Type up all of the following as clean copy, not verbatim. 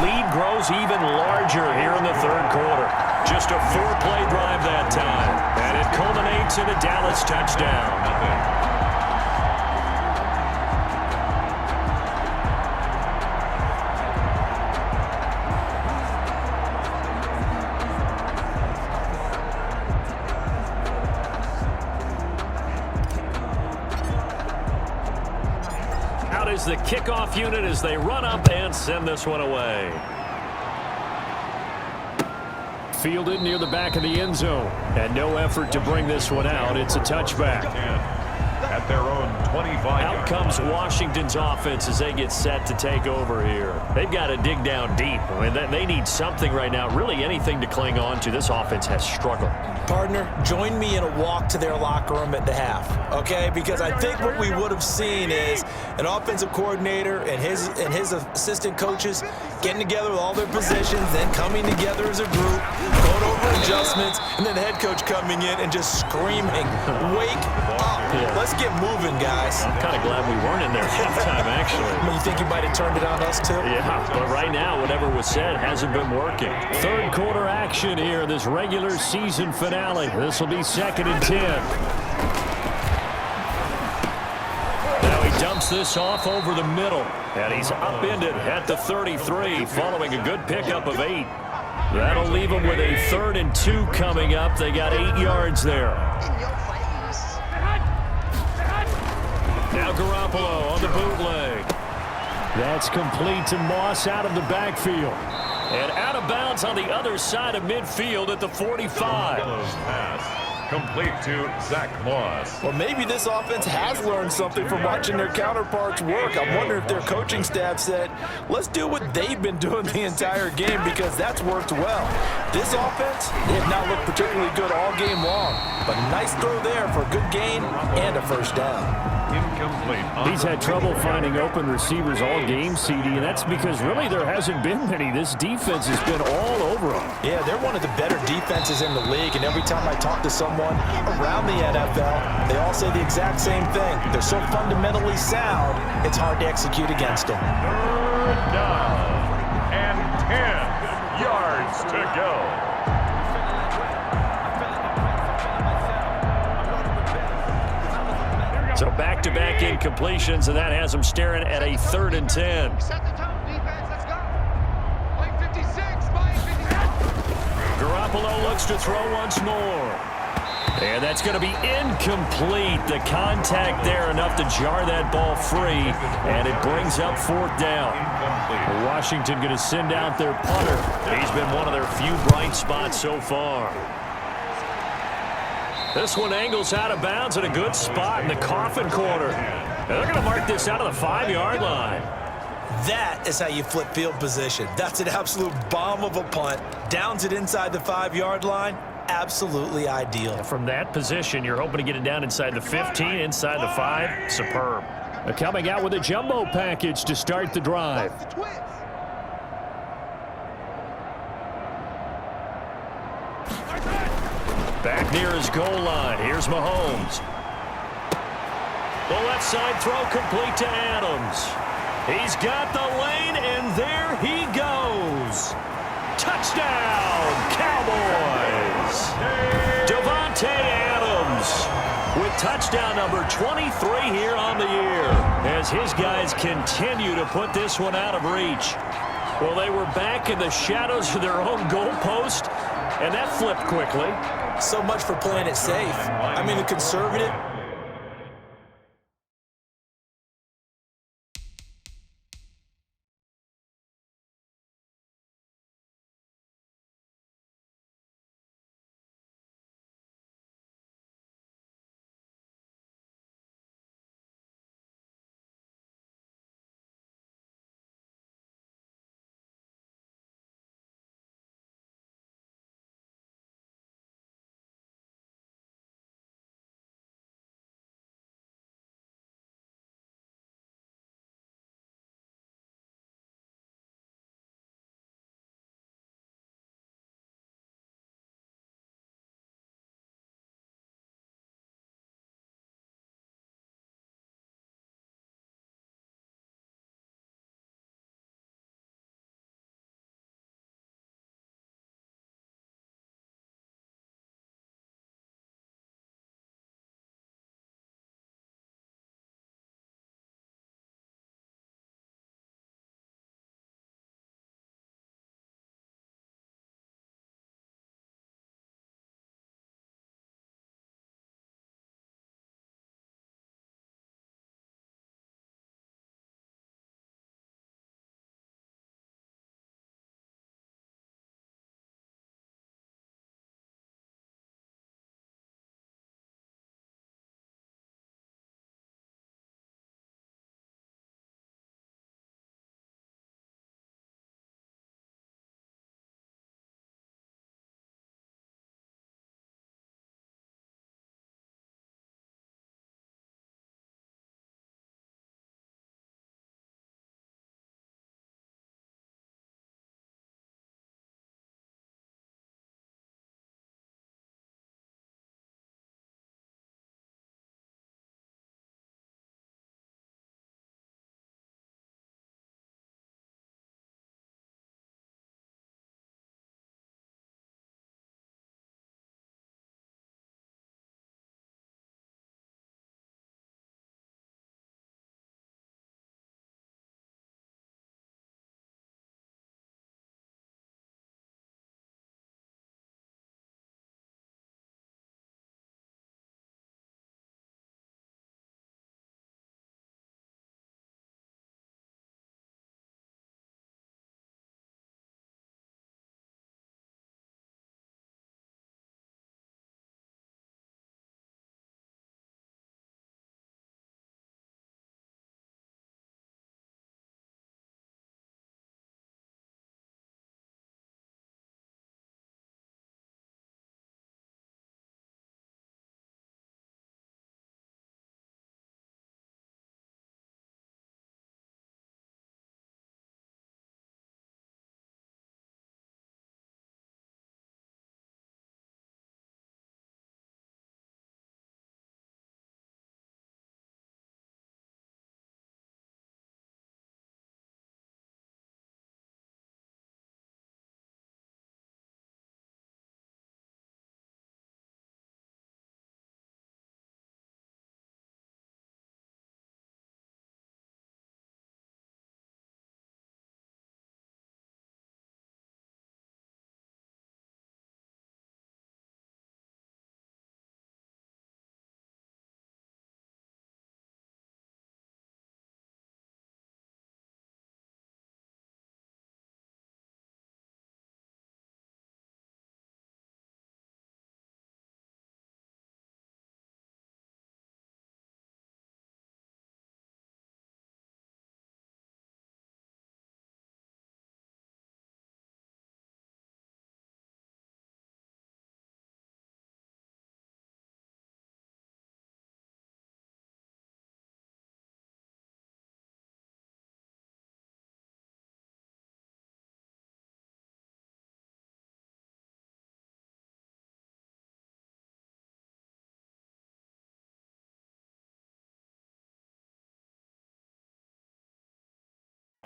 lead grows even larger here in the third quarter. Just a 4-play drive that time, and it culminates in a Dallas touchdown. Out is the kickoff unit as they run up and send this one away. Fielded near the back of the end zone. And no effort to bring this one out. It's a touchback. At their own 25. Out comes Washington's offense as they get set to take over here. They've got to dig down deep. I mean, they need something right now, really anything to cling on to. This offense has struggled. Partner, join me in a walk to their locker room at the half, okay? Because I think what we would have seen is an offensive coordinator and his assistant coaches getting together with all their positions, then coming together as a group, going over adjustments, and then the head coach coming in and just screaming, "Wake up. Let's get moving, guys." I'm kind of glad we weren't in there halftime, actually. I mean, you think you might have turned it on us, too? Yeah, but right now, whatever was said hasn't been working. Third quarter action here, this regular season finale. This will be 2nd and 10. Now he dumps this off over the middle, and he's upended at the 33 following a good pickup of 8. That'll leave him with a 3rd and 2 coming up. They got 8 yards there. Now Garoppolo on the bootleg. That's complete to Moss out of the backfield. And out of bounds on the other side of midfield at the 45. Pass complete to Zach Moss. Well, maybe this offense has learned something from watching their counterparts work. I wonder if their coaching staff said, let's do what they've been doing the entire game, because that's worked well. This offense, they have not looked particularly good all game long, but a nice throw there for a good gain and a first down. Incomplete. He's had trouble finding open receivers all game, CD, and that's because really there hasn't been many. This defense has been all over them. Yeah, they're one of the better defenses in the league, and every time I talk to someone around the NFL, they all say the exact same thing. They're so fundamentally sound, it's hard to execute against them. 3rd down and 10 yards to go. So back-to-back incompletions, and that has them staring at a 3rd and 10. Garoppolo looks to throw once more. And that's going to be incomplete. The contact there enough to jar that ball free, and it brings up 4th down. Washington going to send out their punter. He's been one of their few bright spots so far. This one angles out of bounds at a good spot in the coffin corner. And they're going to mark this out of the 5-yard line. That is how you flip field position. That's an absolute bomb of a punt. Downs it inside the 5-yard line. Absolutely ideal. From that position, you're hoping to get it down inside the 15, inside the 5. Superb. Coming out with a jumbo package to start the drive. Back near his goal line. Here's Mahomes. The left side throw complete to Adams. He's got the lane, and there he goes. Touchdown, Cowboys. Devontae Adams with touchdown number 23 here on the year as his guys continue to put this one out of reach. Well, they were back in the shadows of their own goalpost, and that flipped quickly. So much for playing it safe. I mean, the conservative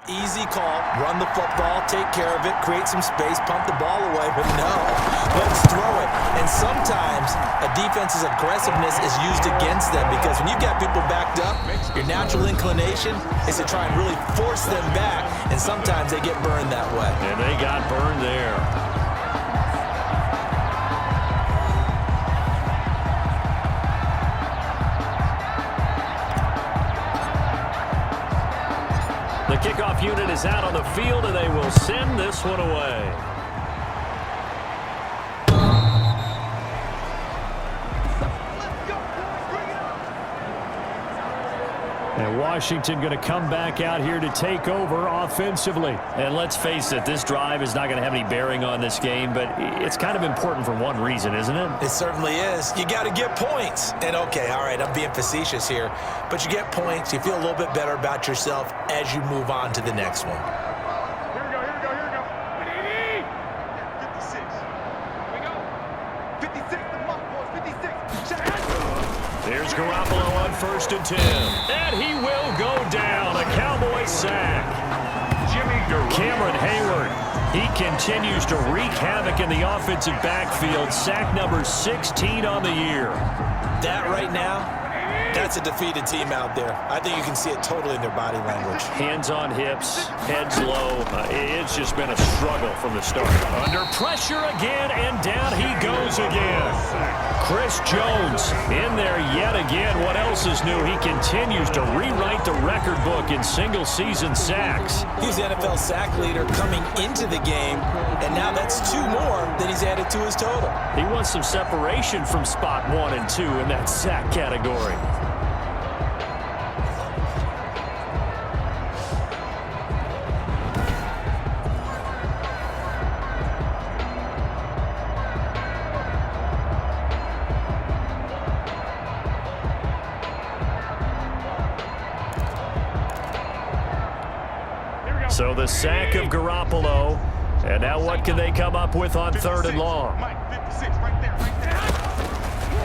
Easy call, run the football, take care of it, create some space, pump the ball away, but no, let's throw it. And sometimes a defense's aggressiveness is used against them because when you've got people backed up, your natural inclination is to try and really force them back, and sometimes they get burned that way. And they got burned there. The kickoff unit is out on the field, and they will send this one away. And Washington going to come back out here to take over offensively. And let's face it, this drive is not going to have any bearing on this game, but it's kind of important for one reason, isn't it? It certainly is. You got to get points. And okay, all right, I'm being facetious here, but you get points, you feel a little bit better about yourself as you move on to the next one. Here we go. 56. Here we go. 56, the mark, boys, 56. Here's Garoppolo on 1st and 10. And he will go down. A Cowboy sack. Cameron Hayward, he continues to wreak havoc in the offensive backfield. Sack number 16 on the year. That right now, that's a defeated team out there. I think you can see it totally in their body language. Hands on hips, heads low. It's just been a struggle from the start. Under pressure again, and down he goes again. Chris Jones in there yet again. What else is new? He continues to rewrite the record book in single-season sacks. He's the NFL sack leader coming into the game, and now that's 2 more that he's added to his total. He wants some separation from spot 1 and 2 in that sack category. So the sack of Garoppolo, and now what can they come up with on 3rd and long?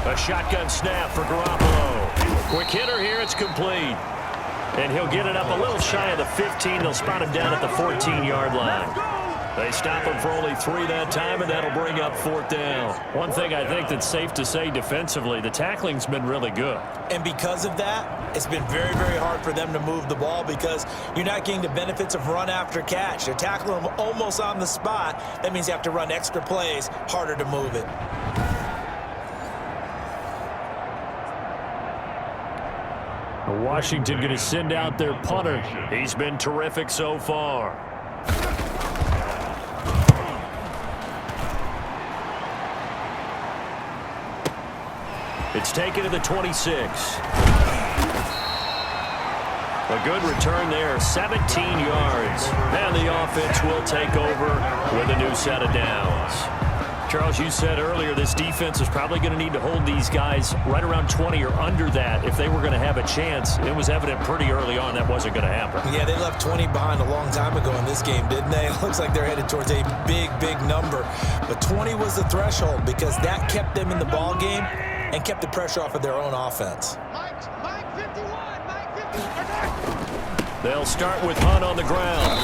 A shotgun snap for Garoppolo. Quick hitter here, it's complete. And he'll get it up a little shy of the 15. They'll spot him down at the 14-yard line. They stop him for only 3 that time, and that'll bring up 4th down. One thing I think that's safe to say defensively, the tackling's been really good. And because of that, it's been very, very hard for them to move the ball because you're not getting the benefits of run after catch. They're tackling them almost on the spot. That means you have to run extra plays, harder to move it. Washington going to send out their punter. He's been terrific so far. It's taken to the 26. A good return there, 17 yards. And the offense will take over with a new set of downs. Charles, you said earlier this defense is probably going to need to hold these guys right around 20 or under that if they were going to have a chance. It was evident pretty early on that wasn't going to happen. Yeah, they left 20 behind a long time ago in this game, didn't they? It looks like they're headed towards a big, big number. But 20 was the threshold because that kept them in the ball game and kept the pressure off of their own offense. Mike 51, Mike 51. They'll start with Hunt on the ground.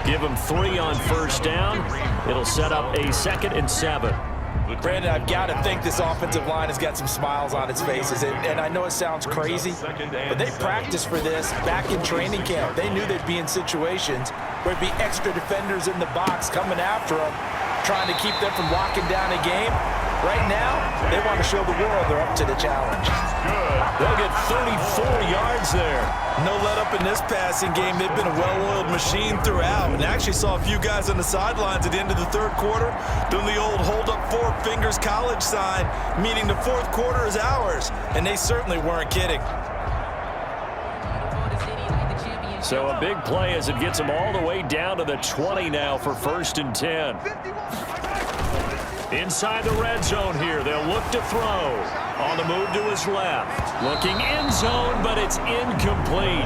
Give him 3 on 1st down. It'll set up a 2nd and 7. Brandon, I've got to think this offensive line has got some smiles on its faces. And I know it sounds crazy, but they practiced for this back in training camp. They knew they'd be in situations where there'd be extra defenders in the box coming after them, trying to keep them from locking down a game. Right now, they want to show the world they're up to the challenge. They'll get 34 yards there. No let up in this passing game. They've been a well-oiled machine throughout. And I actually saw a few guys on the sidelines at the end of the 3rd quarter doing the old hold up 4 fingers college sign, meaning the 4th quarter is ours. And they certainly weren't kidding. So a big play as it gets them all the way down to the 20 now for 1st and 10. Inside the red zone here, they'll look to throw. On the move to his left. Looking end zone, but it's incomplete.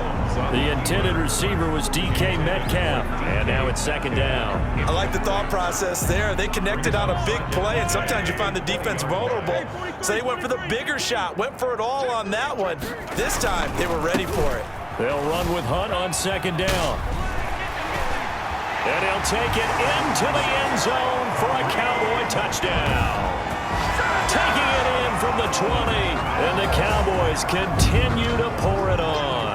The intended receiver was DK Metcalf, and now it's 2nd down. I like the thought process there. They connected on a big play, and sometimes you find the defense vulnerable. So they went for the bigger shot, went for it all on that one. This time, they were ready for it. They'll run with Hunt on second down. And he'll take it into the end zone for a Cowboy touchdown. Taking it in from the 20, and the Cowboys continue to pour it on.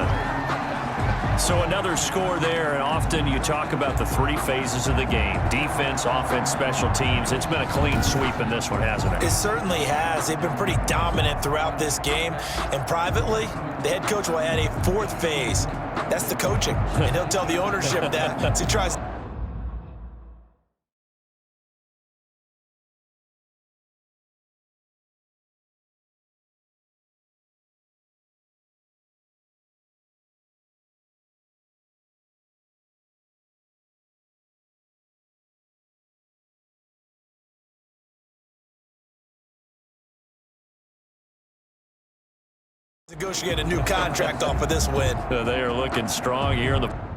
So another score there, and often you talk about the three phases of the game: defense, offense, special teams. It's been a clean sweep in this one, hasn't it? It certainly has. They've been pretty dominant throughout this game. And privately, the head coach will add a fourth phase. That's the coaching. And he'll tell the ownership that as he tries. Negotiate a new contract off of this win. They are looking strong here in the